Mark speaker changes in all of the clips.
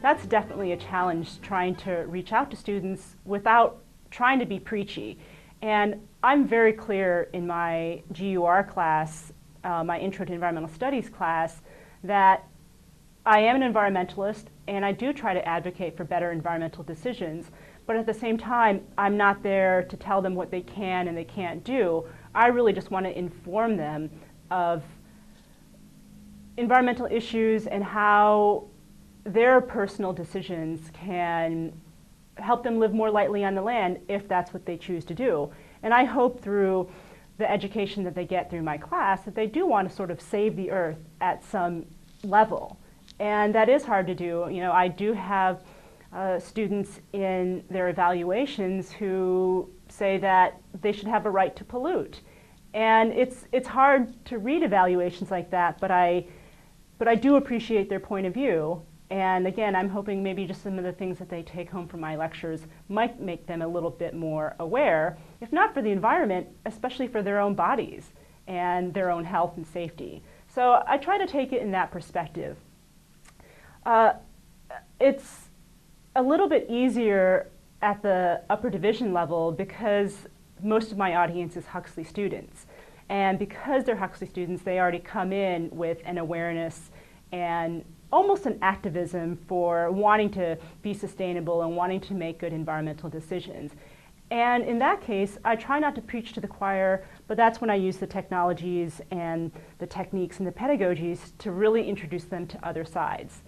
Speaker 1: that's definitely a challenge, trying to reach out to students without trying to be preachy. And I'm very clear in my GUR class, my Intro to Environmental Studies class, that I am an environmentalist and I do try to advocate for better environmental decisions, but at the same time, I'm not there to tell them what they can and they can't do. I really just want to inform them of environmental issues and how their personal decisions can help them live more lightly on the land if that's what they choose to do. And I hope through the education that they get through my class that they do want to sort of save the earth at some level. And that is hard to do. You know, I do have students in their evaluations who say that they should have a right to pollute. And it's hard to read evaluations like that, but I do appreciate their point of view. And again, I'm hoping maybe just some of the things that they take home from my lectures might make them a little bit more aware, if not for the environment, especially for their own bodies and their own health and safety. So I try to take it in that perspective. It's a little bit easier at the upper division level because most of my audience is Huxley students. And because they're Huxley students, they already come in with an awareness and almost an activism for wanting to be sustainable and wanting to make good environmental decisions. And in that case, I try not to preach to the choir, but that's when I use the technologies and the techniques and the pedagogies to really introduce them to other sides.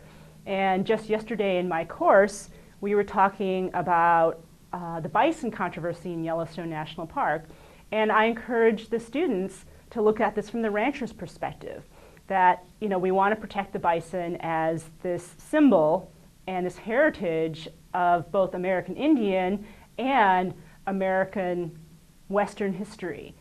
Speaker 1: And just yesterday in my course, we were talking about the bison controversy in Yellowstone National Park, and I encouraged the students to look at this from the rancher's perspective. That, you know, we want to protect the bison as this symbol and this heritage of both American Indian and American Western history.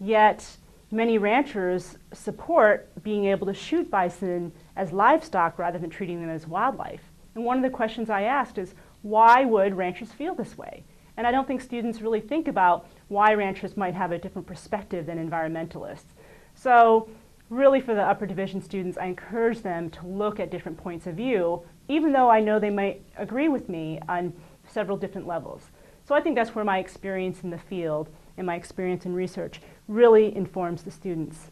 Speaker 1: Yet many ranchers support being able to shoot bison as livestock rather than treating them as wildlife. And one of the questions I asked is, why would ranchers feel this way? And I don't think students really think about why ranchers might have a different perspective than environmentalists. So really for the upper division students, I encourage them to look at different points of view, even though I know they might agree with me on several different levels. So I think that's where my experience in the field and my experience in research really informs the students